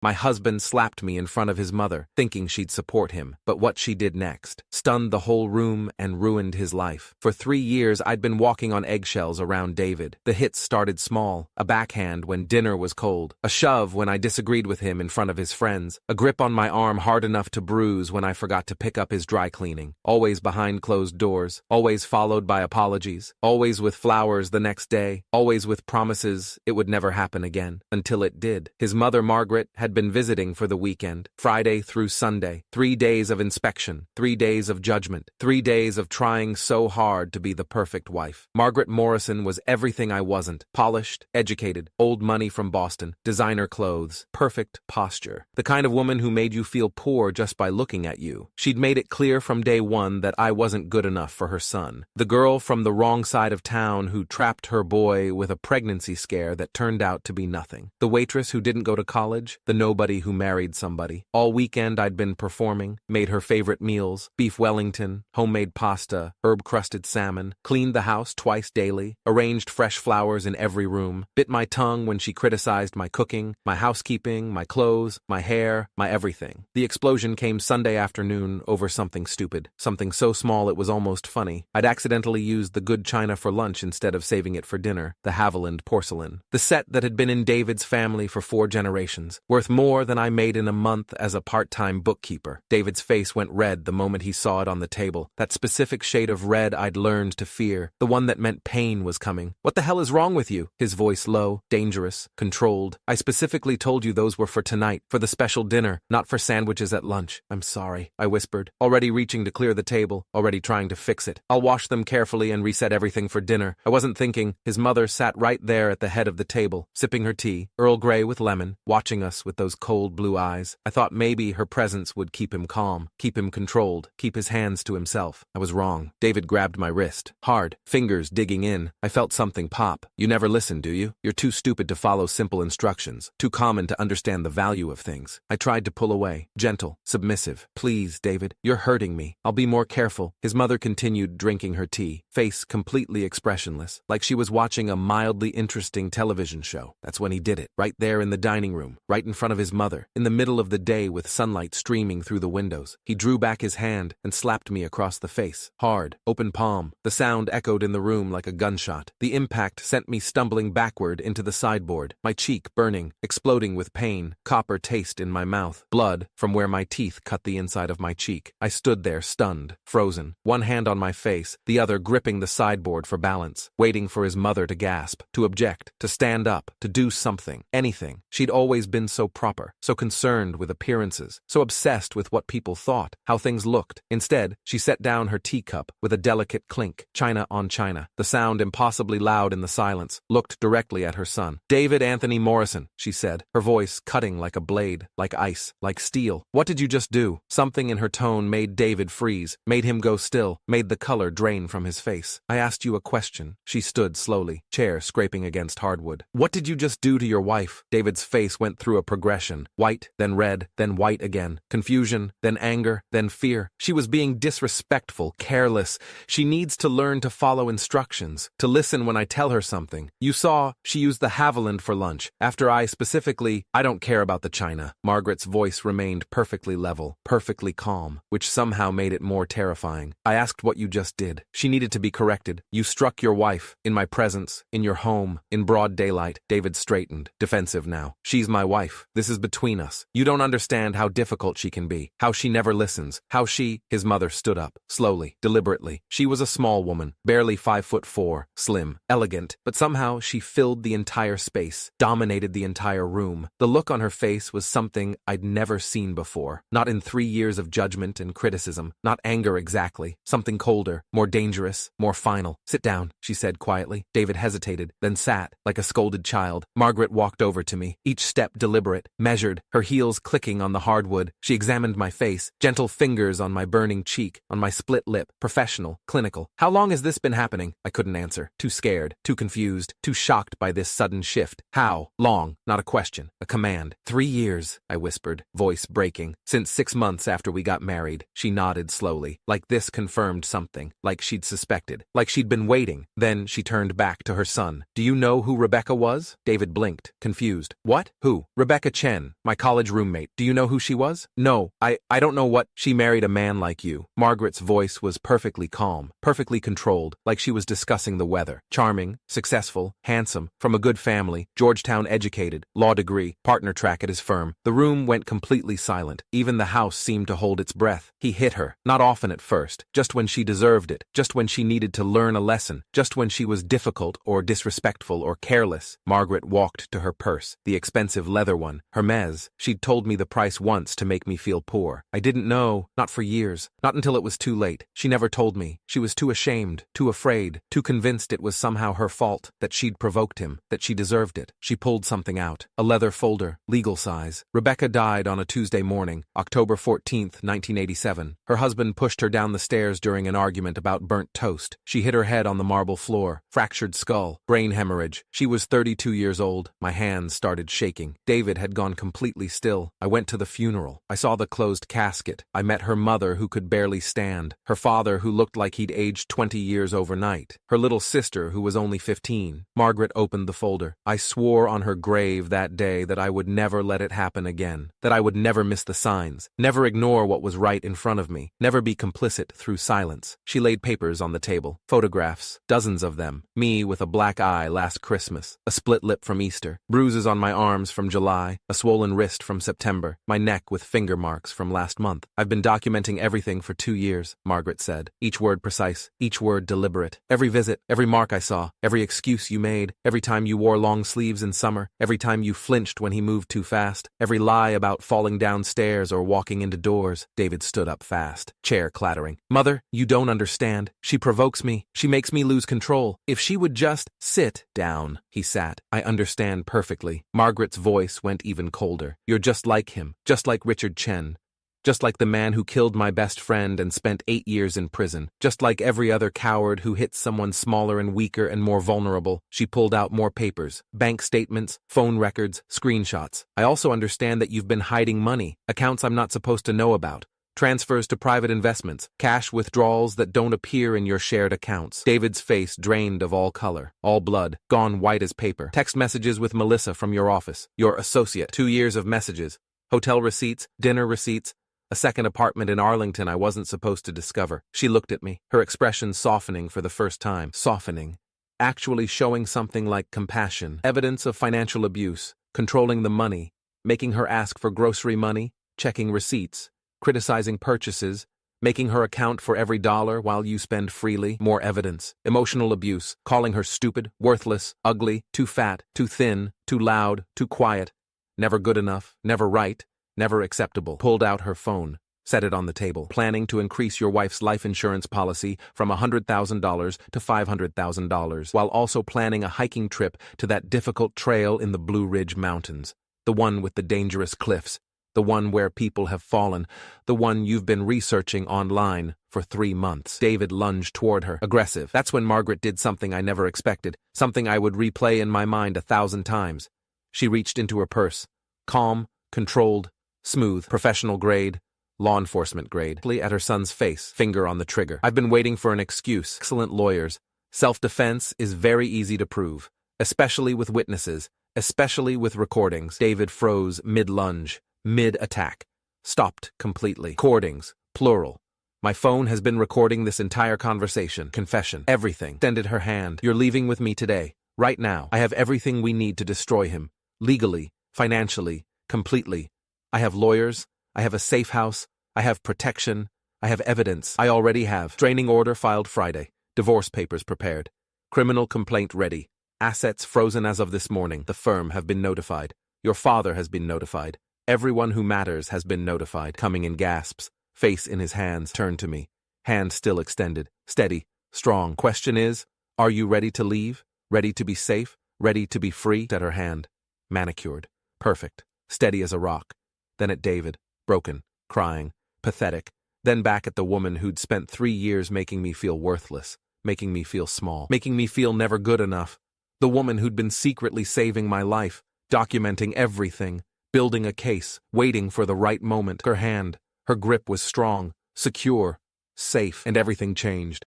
My husband slapped me in front of his mother, thinking she'd support him. But what she did next stunned the whole room and ruined his life. For 3 years, I'd been walking on eggshells around David. The hits started small: a backhand when dinner was cold, a shove when I disagreed with him in front of his friends, a grip on my arm hard enough to bruise when I forgot to pick up his dry cleaning. Always behind closed doors, always followed by apologies, always with flowers the next day, always with promises it would never happen again. Until it did. His mother, Margaret, had been visiting for the weekend, Friday through Sunday. 3 days of inspection, 3 days of judgment, 3 days of trying so hard to be the perfect wife. Margaret Morrison was everything I wasn't: polished, educated, old money from Boston, designer clothes, perfect posture. The kind of woman who made you feel poor just by looking at you. She'd made it clear from day one that I wasn't good enough for her son. The girl from the wrong side of town who trapped her boy with a pregnancy scare that turned out to be nothing. The waitress who didn't go to college, the nobody who married somebody. All weekend I'd been performing, made her favorite meals: beef Wellington, homemade pasta, herb-crusted salmon, cleaned the house twice daily, arranged fresh flowers in every room, bit my tongue when she criticized my cooking, my housekeeping, my clothes, my hair, my everything. The explosion came Sunday afternoon over something stupid, something so small it was almost funny. I'd accidentally used the good china for lunch instead of saving it for dinner, the Haviland porcelain. The set that had been in David's family for 4 generations, worth more than I made in a month as a part-time bookkeeper. David's face went red the moment he saw it on the table, that specific shade of red I'd learned to fear, the one that meant pain was coming. "What the hell is wrong with you?" His voice low, dangerous, controlled. "I specifically told you those were for tonight, for the special dinner, not for sandwiches at lunch." "I'm sorry," I whispered, already reaching to clear the table, already trying to fix it. "I'll wash them carefully and reset everything for dinner." I wasn't thinking. His mother sat right there at the head of the table, sipping her tea, Earl Grey with lemon, watching us with those cold blue eyes. I thought maybe her presence would keep him calm, keep him controlled, keep his hands to himself. I was wrong. David grabbed my wrist, hard, fingers digging in. I felt something pop. "You never listen, do you? You're too stupid to follow simple instructions, too common to understand the value of things." I tried to pull away, gentle, submissive. "Please, David, you're hurting me. I'll be more careful." His mother continued drinking her tea, face completely expressionless, like she was watching a mildly interesting television show. That's when he did it, right there in the dining room, right in front of his mother, in the middle of the day with sunlight streaming through the windows. He drew back his hand and slapped me across the face, hard, open palm. The sound echoed in the room like a gunshot. The impact sent me stumbling backward into the sideboard, my cheek burning, exploding with pain, copper taste in my mouth, blood from where my teeth cut the inside of my cheek. I stood there stunned, frozen, one hand on my face, the other gripping the sideboard for balance, waiting for his mother to gasp, to object, to stand up, to do something, anything. She'd always been so proper, so concerned with appearances, so obsessed with what people thought, how things looked. Instead, she set down her teacup with a delicate clink, china on china, the sound impossibly loud in the silence, looked directly at her son. "David Anthony Morrison," she said, her voice cutting like a blade, like ice, like steel. "What did you just do?" Something in her tone made David freeze, made him go still, made the color drain from his face. "I asked you a question." She stood slowly, chair scraping against hardwood. "What did you just do to your wife?" David's face went through a progression, white, then red, then white again, confusion, then anger, then fear. "She was being disrespectful, careless. She needs to learn to follow instructions, to listen when I tell her something. You saw, she used the Haviland for lunch, after I specifically—" "I don't care about the china." Margaret's voice remained perfectly level, perfectly calm, which somehow made it more terrifying. "I asked what you just did. She needed to be corrected. You struck your wife, in my presence, in your home, in broad daylight." David straightened, defensive now. "She's my wife. This is between us. You don't understand how difficult she can be, how she never listens, how she—" His mother stood up, slowly, deliberately. She was a small woman, barely 5'4", slim, elegant, but somehow she filled the entire space, dominated the entire room. The look on her face was something I'd never seen before. Not in 3 years of judgment and criticism, not anger exactly, something colder, more dangerous, more final. "Sit down," she said quietly. David hesitated, then sat, like a scolded child. Margaret walked over to me, each step deliberate, measured, her heels clicking on the hardwood. She examined my face, gentle fingers on my burning cheek, on my split lip, professional, clinical. "How long has this been happening?" I couldn't answer, too scared, too confused, too shocked by this sudden shift. "How long?" Not a question, a command. 3 years, I whispered, voice breaking. "Since 6 months after we got married." She nodded slowly, like this confirmed something, like she'd suspected, like she'd been waiting. Then she turned back to her son. "Do you know who Rebecca was?" David blinked, confused. "What? Who?" "Rebecca Rebecca Chen, my college roommate. Do you know who she was? No, I don't know what. She married a man like you. Margaret's voice was perfectly calm, perfectly controlled, like she was discussing the weather. Charming, successful, handsome, from a good family, Georgetown educated, law degree, partner track at his firm. The room went completely silent. Even the house seemed to hold its breath. He hit her, not often at first, just when she deserved it, just when she needed to learn a lesson, just when she was difficult or disrespectful or careless. Margaret walked to her purse, the expensive leather one, Hermes. She'd told me the price once to make me feel poor. I didn't know, not for years, not until it was too late. She never told me. She was too ashamed, too afraid, too convinced it was somehow her fault, that she'd provoked him, that she deserved it. She pulled something out, a leather folder, legal size. Rebecca died on a Tuesday morning, October 14th, 1987. Her husband pushed her down the stairs during an argument about burnt toast. She hit her head on the marble floor, fractured skull, brain hemorrhage. She was 32 years old. My hands started shaking. David had gone completely still. I went to the funeral. I saw the closed casket. I met her mother who could barely stand, her father who looked like he'd aged 20 years overnight, her little sister who was only 15. Margaret opened the folder. I swore on her grave that day that I would never let it happen again, that I would never miss the signs, never ignore what was right in front of me, never be complicit through silence. She laid papers on the table, photographs, dozens of them, me with a black eye last Christmas, a split lip from Easter, bruises on my arms from July, a swollen wrist from September, my neck with finger marks from last month. I've been documenting everything for 2 years, Margaret said, each word precise, each word deliberate. Every visit, every mark I saw, every excuse you made, every time you wore long sleeves in summer, every time you flinched when he moved too fast, every lie about falling downstairs or walking into doors. David stood up fast, chair clattering. Mother, you don't understand. She provokes me. She makes me lose control. If she would just sit down. He sat. I understand perfectly. Margaret's voice went even colder. You're just like him, just like Richard Chen. Just like the man who killed my best friend and spent 8 years in prison. Just like every other coward who hits someone smaller and weaker and more vulnerable. She pulled out more papers, bank statements, phone records, screenshots. I also understand that you've been hiding money, accounts I'm not supposed to know about. Transfers to private investments, cash withdrawals that don't appear in your shared accounts. David's face drained of all color, all blood, gone white as paper. Text messages with Melissa from your office, your associate. 2 years of messages. Hotel receipts, dinner receipts, a second apartment in Arlington I wasn't supposed to discover. She looked at me, her expression softening for the first time. Softening. Actually showing something like compassion. Evidence of financial abuse, controlling the money, making her ask for grocery money, checking receipts, criticizing purchases, making her account for every dollar while you spend freely. More evidence. Emotional abuse, calling her stupid, worthless, ugly, too fat, too thin, too loud, too quiet, never good enough, never right, never acceptable. Pulled out her phone, set it on the table. Planning to increase your wife's life insurance policy from $100,000 to $500,000, while also planning a hiking trip to that difficult trail in the Blue Ridge Mountains, the one with the dangerous cliffs, the one where people have fallen, the one you've been researching online for 3 months. David lunged toward her, aggressive. That's when Margaret did something I never expected, something I would replay in my mind 1,000 times. She reached into her purse, calm, controlled, smooth, professional grade, law enforcement grade, at her son's face, finger on the trigger. I've been waiting for an excuse. Excellent lawyers. Self-defense is very easy to prove, especially with witnesses, especially with recordings. David froze mid-lunge, mid-attack, stopped completely. Recordings, plural. My phone has been recording this entire conversation. Confession. Everything. Extended her hand. You're leaving with me today, right now. I have everything we need to destroy him. Legally, financially, completely. I have lawyers, I have a safe house, I have protection, I have evidence. I already have. Restraining order filed Friday. Divorce papers prepared. Criminal complaint ready. Assets frozen as of this morning. The firm have been notified. Your father has been notified. Everyone who matters has been notified. Coming in gasps, face in his hands, turned to me. Hand still extended. Steady, strong. Question is, are you ready to leave? Ready to be safe? Ready to be free? At her hand. Manicured. Perfect. Steady as a rock. Then at David, broken, crying, pathetic, then back at the woman who'd spent 3 years making me feel worthless, making me feel small, making me feel never good enough. The woman who'd been secretly saving my life, documenting everything, building a case, waiting for the right moment. Her hand, her grip was strong, secure, safe, and everything changed.